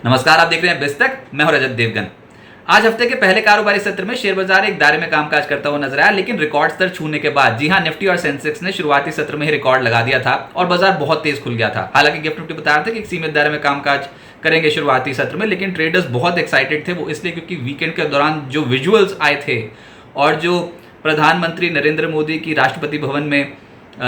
नमस्कार, आप देख रहे हैं बिस्तक। मैं हूं रजत देवगन। आज हफ्ते के पहले कारोबारी सत्र में शेयर बाजार एक दायरे में कामकाज करता हुआ नजर आया, लेकिन रिकॉर्ड स्तर छूने के बाद जी हां, निफ्टी और सेंसेक्स ने शुरुआती सत्र में ही रिकॉर्ड लगा दिया था और बाजार बहुत तेज खुल गया था। हालांकि गिफ्ट निफ्टी बता रहे थे कि एक सीमित दायरे में कामकाज करेंगे शुरुआती सत्र में, लेकिन ट्रेडर्स बहुत एक्साइटेड थे। वो इसलिए क्योंकि वीकेंड के दौरान जो विजुअल्स आए थे और जो प्रधानमंत्री नरेंद्र मोदी की राष्ट्रपति भवन में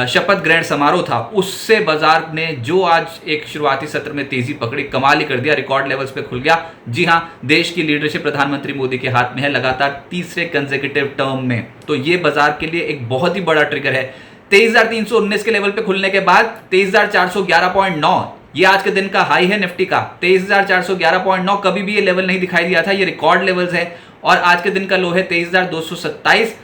शपथ ग्रहण समारोह था, उससे बाजार ने जो आज एक शुरुआती सत्र में तेजी पकड़ी, कमाल ही कर दिया, रिकॉर्ड लेवल्स पे खुल गया। जी हां, देश की लीडरशिप प्रधानमंत्री मोदी के हाथ में है लगातार तीसरे कंसेक्यूटिव टर्म में। तो ये बाजार के लिए एक बहुत ही बड़ा ट्रिगर है। 23,319 के लेवल पे खुलने के बाद 23,411.9 ये आज के दिन का हाई है निफ्टी का। 23,411.9 कभी भी ये लेवल नहीं दिखाई दिया था, ये रिकॉर्ड लेवल्स है। और आज के दिन का लो है 23,227,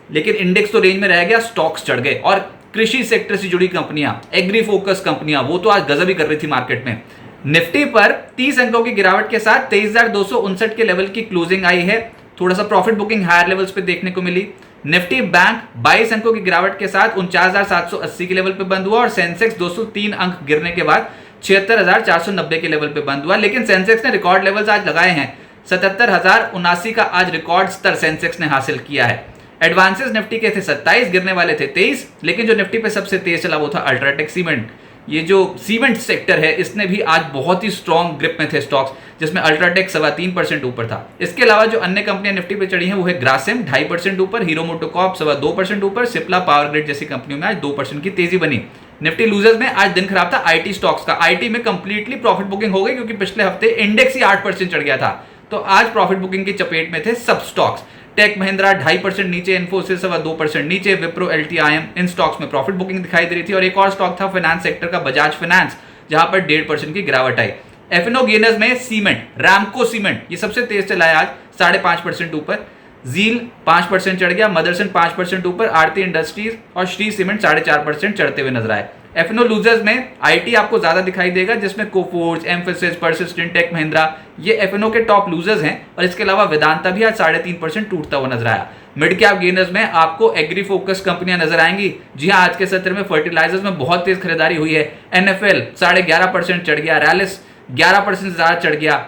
लेकिन इंडेक्स तो रेंज में रह गया, स्टॉक्स चढ़ गए। और कृषि सेक्टर से जुड़ी कंपनियां, एग्री फोकस कंपनियां, वो तो आज गजब ही कर रही थी मार्केट में। निफ्टी पर 30 अंकों की गिरावट के साथ 23,259 के लेवल की क्लोजिंग आई है। थोड़ा सा प्रॉफिट बुकिंग हायर लेवल्स पे देखने को मिली। निफ्टी बैंक 22 अंकों की गिरावट के साथ 49,780 के लेवल पे बंद हुआ और सेंसेक्स 203 अंक गिरने के बाद 76,490 के लेवल पे बंद हुआ। लेकिन सेंसेक्स ने रिकॉर्ड लेवल्स आज लगाए हैं। 77,079 का आज रिकॉर्ड स्तर सेंसेक्स ने हासिल किया है। एडवांसेस निफ्टी के थे 27, गिरने वाले थे 23, लेकिन जो निफ्टी पे सबसे तेज चला वो था अल्ट्राटेक सीमेंट। ये जो सीमेंट सेक्टर है, इसने भी आज बहुत ही स्ट्रॉन्ग ग्रिप में थे स्टॉक्स, जिसमें अल्ट्राटेक 3.25% ऊपर था। इसके अलावा जो अन्य कंपनियां निफ्टी पे चढ़ी हैं वो है ग्रासिम 2.5% ऊपर, हीरो मोटोकॉर्प 2.25% ऊपर, सिप्ला पावर ग्रिड जैसी कंपनियों में आज 2% की तेजी बनी। निफ्टी लूजर्स में आज दिन खराब था आईटी स्टॉक्स का। आईटी में कंप्लीटली प्रॉफिट बुकिंग हो गई, क्योंकि पिछले हफ्ते इंडेक्स ही 8% चढ़ गया था। तो आज प्रॉफिट बुकिंग की चपेट में थे सब स्टॉक्स। टेक महिंद्रा 2.5% नीचे, इन्फोसिस 2% नीचे, विप्रो एलटीआईएम, इन स्टॉक्स में प्रॉफिट बुकिंग दिखाई दे रही थी। और एक और स्टॉक था फाइनेंस सेक्टर का, बजाज फाइनेंस, जहां पर 1.5% की गिरावट आई। एफएनओ गेनर्स में सीमेंट, रैमको सीमेंट, ये सबसे तेज चला है आज 5.5% ऊपर। जील 5% चढ़ गया, मदरसन 5% ऊपर, आरती इंडस्ट्रीज और श्री सीमेंट 4.5% चढ़ते हुए नजर आए। एफएनओ लूजर्स में आईटी आपको ज्यादा दिखाई देगा, जिसमें Coforge, Mphasis, Persistent, Tech Mahindra, ये एफएनओ के टॉप लूजर्स हैं। और इसके अलावा वेदांता भी आज 3.5% टूटता हुआ नजर आया। मिड कैप गेनर्स में आपको एग्री फोकस कंपनियां नजर आएंगी। जी हां, आज के सत्र में फर्टिलाइजर्स में बहुत तेज खरीदारी हुई है। एनएफएल 11.5% चढ़ गया, रैलिस 11% से ज्यादा चढ़ गया।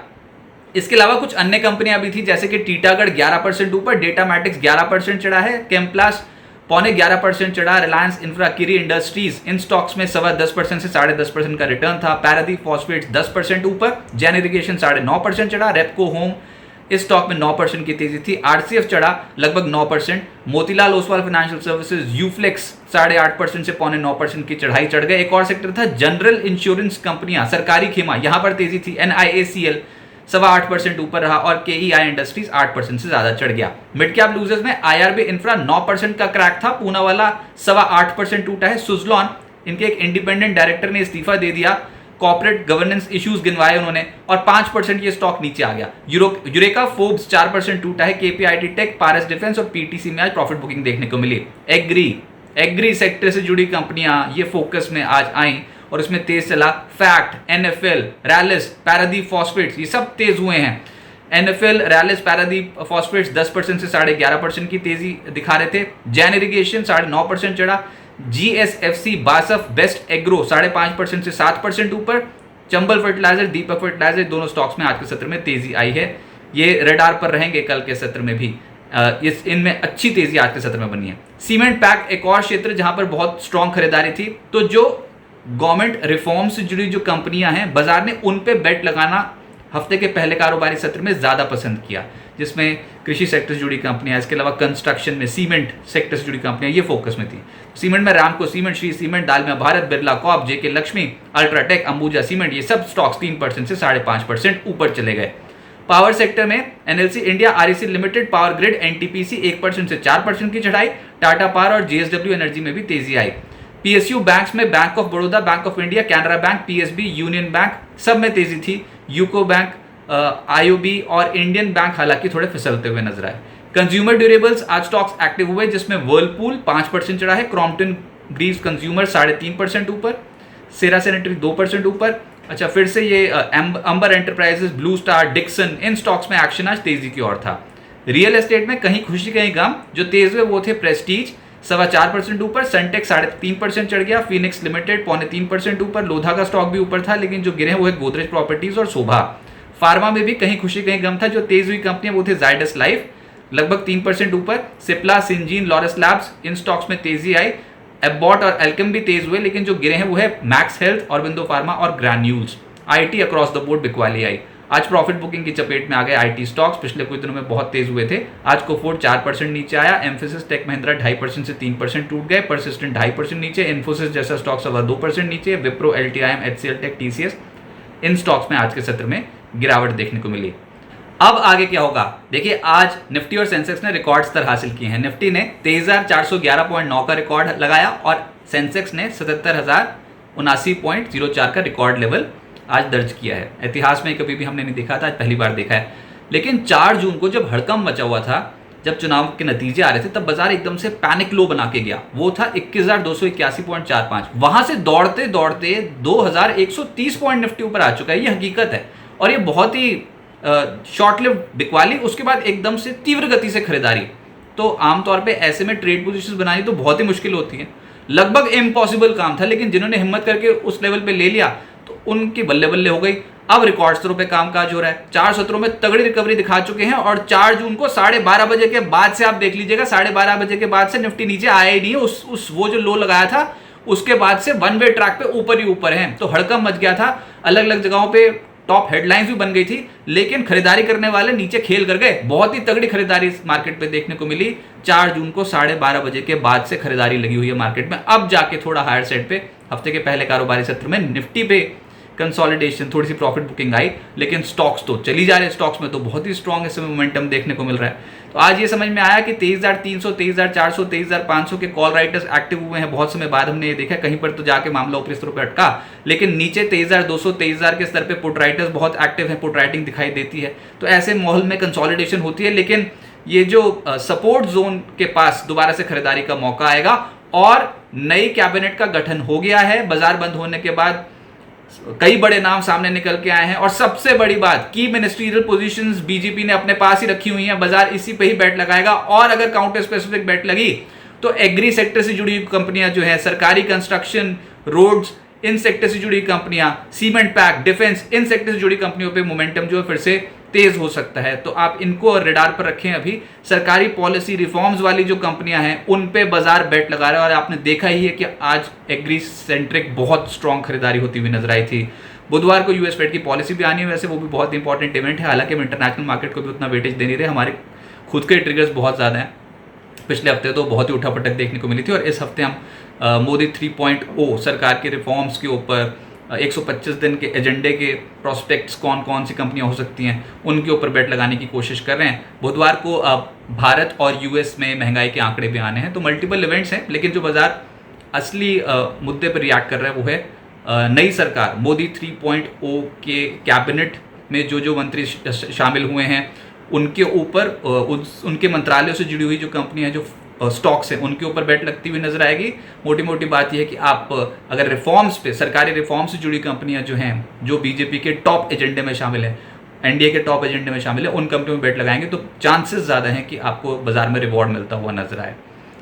इसके अलावा कुछ अन्य कंपनियां भी थी, जैसे कि टीटागढ़ 11% ऊपर, डेटामैटिक्स 11% चढ़ा है, केम्प्लास 11.25% चढ़ा, रिलायंस इंफ्रा, किरी इंडस्ट्रीज, इन स्टॉक्स में 10.25% से 10.5% का रिटर्न था। पैरादीप फॉस्फेट्स 10% ऊपर, जैन इरिगेशन 9.5% चढ़ा, रेपको होम इस स्टॉक में 9% की तेजी थी। आरसीएफ चढ़ा लगभग 9%, मोतीलाल ओसवाल फाइनेंशियल सर्विसेज, यूफ्लेक्स 8.5% से 9.25% की चढ़ाई चढ़ गए। एक और सेक्टर था जनरल इंश्योरेंस कंपनियां, सरकारी खेमा, यहां पर तेजी थी। एनआईएसीएल 8.25% ऊपर रहा और केईआई इंडस्ट्रीज 8% से ज्यादा चढ़ गया। मिड कैप लूजर्स में आईआरबी इंफ्रा 9% का क्रैक था, पूना वाला 8.25% टूटा है। सुजलॉन, इनके एक इंडिपेंडेंट डायरेक्टर ने इस्तीफा दे दिया, कॉर्पोरेट गवर्नेंस इश्यूज गिनवाए उन्होंने, और 5% ये स्टॉक नीचे आ गया। यूरेका फोर्ब्स 4% टूटा है। केपीआईटी टेक, पारस डिफेंस और पीटीसी में आज प्रॉफिट बुकिंग देखने को मिली। एग्री सेक्टर से जुड़ी कंपनियां ये फोकस में आज आई और इसमें तेज चला fact, NFL, Rallis, Paradip phosphates, ये सब तेज हुए हैं। एनएफएल, रैलिस, पैरादीप फॉस्फेट्स 10% से 11.5% की तेजी दिखा रहे थे। जैन इरिगेशन 9.5% चढ़ा। जीएसएफसी, बासफ, बेस्ट एग्रो 5.5% से 7% ऊपर। चंबल फर्टिलाइजर, दीपक फर्टिलाइजर, दोनों स्टॉक्स में आज के सत्र में तेजी आई है। ये रडार पर रहेंगे कल के सत्र में भी। इनमें अच्छी तेजी आज के सत्र में बनी है। सीमेंट पैक एक और क्षेत्र जहां पर बहुत स्ट्रॉन्ग खरीदारी थी। तो जो गवर्नमेंट रिफॉर्म से जुड़ी जो कंपनियां हैं, बाजार ने उन पे बेट लगाना हफ्ते के पहले कारोबारी सत्र में ज्यादा पसंद किया, जिसमें कृषि सेक्टर से जुड़ी कंपनियां, इसके अलावा कंस्ट्रक्शन में सीमेंट सेक्टर से जुड़ी कंपनियां ये फोकस में थी। सीमेंट में Ramco cement, Shree cement, Dalmia Bharat, Birla corp, JK Lakshmi, UltraTech, Ambuja cement, ये सब स्टॉक्स 3% से 5.5% ऊपर चले गए। पावर सेक्टर में NLC India, REC limited, power grid, NTPC 1% से 4% की चढ़ाई। टाटा पावर और जेएसडब्ल्यू एनर्जी में भी तेजी आई। पीएसयू बैंक्स में bank of Baroda, bank of India, Canara bank, PSB, union bank, सब में तेजी थी। यूको बैंक, आईओबी और इंडियन बैंक हालांकि थोड़े फिसलते हुए नजर आए। कंज्यूमर ड्यूरेबल्स आज स्टॉक्स एक्टिव हुए, जिसमें वर्लपूल 5% चढ़ा है, क्रॉम्पटन ग्रीव्स कंज्यूमर 3.5% ऊपर, सेरा सैनिटरी 2% ऊपर। अच्छा, फिर से ये अंबर एंटरप्राइजेस, ब्लू स्टार, डिक्सन, इन स्टॉक्स में एक्शन आज तेजी की ओर था। रियल एस्टेट में कहीं खुशी कहीं गम, जो तेज हुए वो थे प्रेस्टीज 4.25% ऊपर, सनटेक 3.5% चढ़ गया, फिनिक्स लिमिटेड 3.25% ऊपर, लोधा का स्टॉक भी ऊपर था, लेकिन जो गिरे हैं वो है गोदरेज प्रॉपर्टीज और शोभा। फार्मा में भी कहीं खुशी कहीं गम था। जो तेज हुई कंपनियां वो थे जाइडस लाइफ लगभग 3% ऊपर, सिप्ला, सिंजीन, लॉरस लैब्स, इन स्टॉक्स में तेजी आई। एबॉट और एल्केम भी तेज हुए, लेकिन जो गिरे हैं वो है मैक्स हेल्थ, ऑरबिंदो फार्मा और granules. IT across the board बिकवाली आई। आज प्रॉफिट बुकिंग की चपेट में आ गए आईटी स्टॉक्स, पिछले कुछ दिनों में बहुत तेज हुए थे। आज कोफोर्ड 4% नीचे आया, एम्फेसिस, टेक महिंद्रा 2.5% से 3% टूट गए, परसिस्टेंट 2.5% नीचे, इन्फोसिस जैसा स्टॉक 2% नीचे, Wipro, LTIM, HCL tech, TCS, इन स्टॉक्स में आज के सत्र में गिरावट देखने को मिली। अब आगे क्या होगा देखिए, आज निफ्टी और सेंसेक्स ने रिकॉर्ड स्तर हासिल किए हैं। निफ्टी ने 23,411.9 का रिकॉर्ड लगाया और सेंसेक्स ने 77,079.04 का रिकॉर्ड लेवल आज दर्ज किया है। इतिहास में कभी भी हमने नहीं देखा था, आज पहली बार देखा है। लेकिन 4 जून को जब हड़कंप मचा हुआ था, जब चुनाव के नतीजे आ रहे थे, तब बाजार एकदम से पैनिक लो बना के गया। वो था 21,281.45। वहां से दौड़ते दौड़ते 2,130 पॉइंट निफ्टी ऊपर आ चुका है। ये हकीकत है और ये बहुत ही शॉर्ट लिव बिकवाली, उसके बाद एकदम से तीव्र गति से खरीदारी। तो आमतौर पे ऐसे में ट्रेड पोजीशंस बनानी तो बहुत ही मुश्किल होती है, लगभग इम्पॉसिबल काम था। लेकिन जिन्होंने हिम्मत करके उस लेवल पे ले लिया तो उनकी बल्ले बल्ले हो गई। अब रिकॉर्ड स्तरों पे कामकाज हो रहा है। 4 सत्रों में तगड़ी रिकवरी दिखा चुके हैं और 4 जून को 12:30 बजे के बाद से आप देख लीजिएगा, 12:30 बजे के बाद से निफ्टी नीचे आया ही नहीं है। उस वो जो लो लगाया था उसके बाद से वन वे ट्रैक पे ऊपर ही ऊपर है। तो हड़कंप मच गया था, अलग अलग जगहों पे टॉप हेडलाइंस भी बन गई थी, लेकिन खरीदारी करने वाले नीचे खेल कर गए। बहुत ही तगड़ी खरीदारी इस मार्केट पे देखने को मिली। 4 जून को 12:30 बजे के बाद से खरीदारी लगी हुई है मार्केट में। अब जाके थोड़ा हायर साइड पे हफ्ते के पहले कारोबारी सत्र में निफ्टी पे कंसोलिडेशन, थोड़ी सी प्रॉफिट बुकिंग आई, लेकिन स्टॉक्स तो चली जा रहे हैं। स्टॉक्स में तो बहुत ही स्ट्रॉन्ग इस समय मोमेंटम देखने को मिल रहा है। तो आज ये समझ में आया कि 23,300, 23,400, 23,500 के कॉल राइटर्स एक्टिव हुए हैं। बहुत समय बाद हमने ये देखा, कहीं पर तो जाके मामला ऊपरी स्तरों पर अटका, लेकिन नीचे 23,200, 23,000 के स्तर पे पुट राइटर्स बहुत एक्टिव हैं, पुट राइटिंग दिखाई देती है। तो ऐसे माहौल में कंसोलिडेशन होती है, लेकिन ये जो सपोर्ट जोन के पास दोबारा से खरीदारी का मौका आएगा और नई कैबिनेट का गठन हो गया है। बाजार बंद होने के बाद कई बड़े नाम सामने निकल के आए हैं और सबसे बड़ी बात, की मिनिस्ट्रियल पोजीशंस बीजेपी ने अपने पास ही रखी हुई हैं। बाजार इसी पे ही बेट लगाएगा और अगर काउंटर स्पेसिफिक बेट लगी तो एग्री सेक्टर से जुड़ी कंपनियां जो है, सरकारी कंस्ट्रक्शन, रोड्स, इन सेक्टर से जुड़ी कंपनियां, cement pack, defence, in sector से जुड़ी कंपनियों पे मोमेंटम जो है फिर से तेज हो सकता है। तो आप इनको रेडार पर रखें। अभी सरकारी पॉलिसी रिफॉर्म्स वाली जो कंपनियां हैं उन पे बाजार बेट लगा रहा है और आपने देखा ही है कि आज एग्री सेंट्रिक बहुत स्ट्रॉन्ग खरीदारी होती हुई नजर आई थी। बुधवार को यूएस फेड की पॉलिसी भी आनी है, वैसे वो भी बहुत इंपॉर्टेंट इवेंट है। हालांकि हम इंटरनेशनल मार्केट को भी उतना वेटेज दे नहीं रहे, हमारे खुद के ट्रिगर्स बहुत ज़्यादा हैं। पिछले हफ्ते तो बहुत ही उठापटक देखने को मिली थी और इस हफ्ते हम मोदी 3.0 सरकार के रिफॉर्म्स के ऊपर 125 दिन के एजेंडे के प्रोस्पेक्ट्स, कौन कौन सी कंपनियां हो सकती हैं, उनके ऊपर बेट लगाने की कोशिश कर रहे हैं। बुधवार को भारत और यूएस में महंगाई के आंकड़े भी आने हैं। तो मल्टीपल इवेंट्स हैं, लेकिन जो बाजार असली मुद्दे पर रिएक्ट कर रहा है वो है नई सरकार। मोदी 3.0 के कैबिनेट में जो जो मंत्री शामिल हुए हैं उनके ऊपर, उनके मंत्रालयों से जुड़ी हुई जो कंपनियां, जो स्टॉक्स हैं, उनके ऊपर बेट लगती हुई नजर आएगी। मोटी मोटी बात यह है कि आप अगर रिफॉर्म्स पे, सरकारी रिफॉर्म्स से जुड़ी कंपनियां जो हैं, जो बीजेपी के टॉप एजेंडे में शामिल है, एनडीए के टॉप एजेंडे में शामिल है, उन कंपनियों में बेट लगाएंगे तो चांसेस ज़्यादा हैं कि आपको बाजार में रिवॉर्ड मिलता हुआ नजर आए।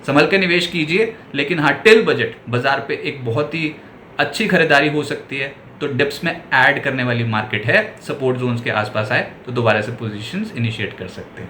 संभल के निवेश कीजिए, लेकिन हाँ, टिल बजट बाजार पे एक बहुत ही अच्छी खरीदारी हो सकती है। तो डिप्स में ऐड करने वाली मार्केट है, सपोर्ट जोन्स के आसपास आए तो दोबारा से पोजीशंस इनिशिएट कर सकते हैं।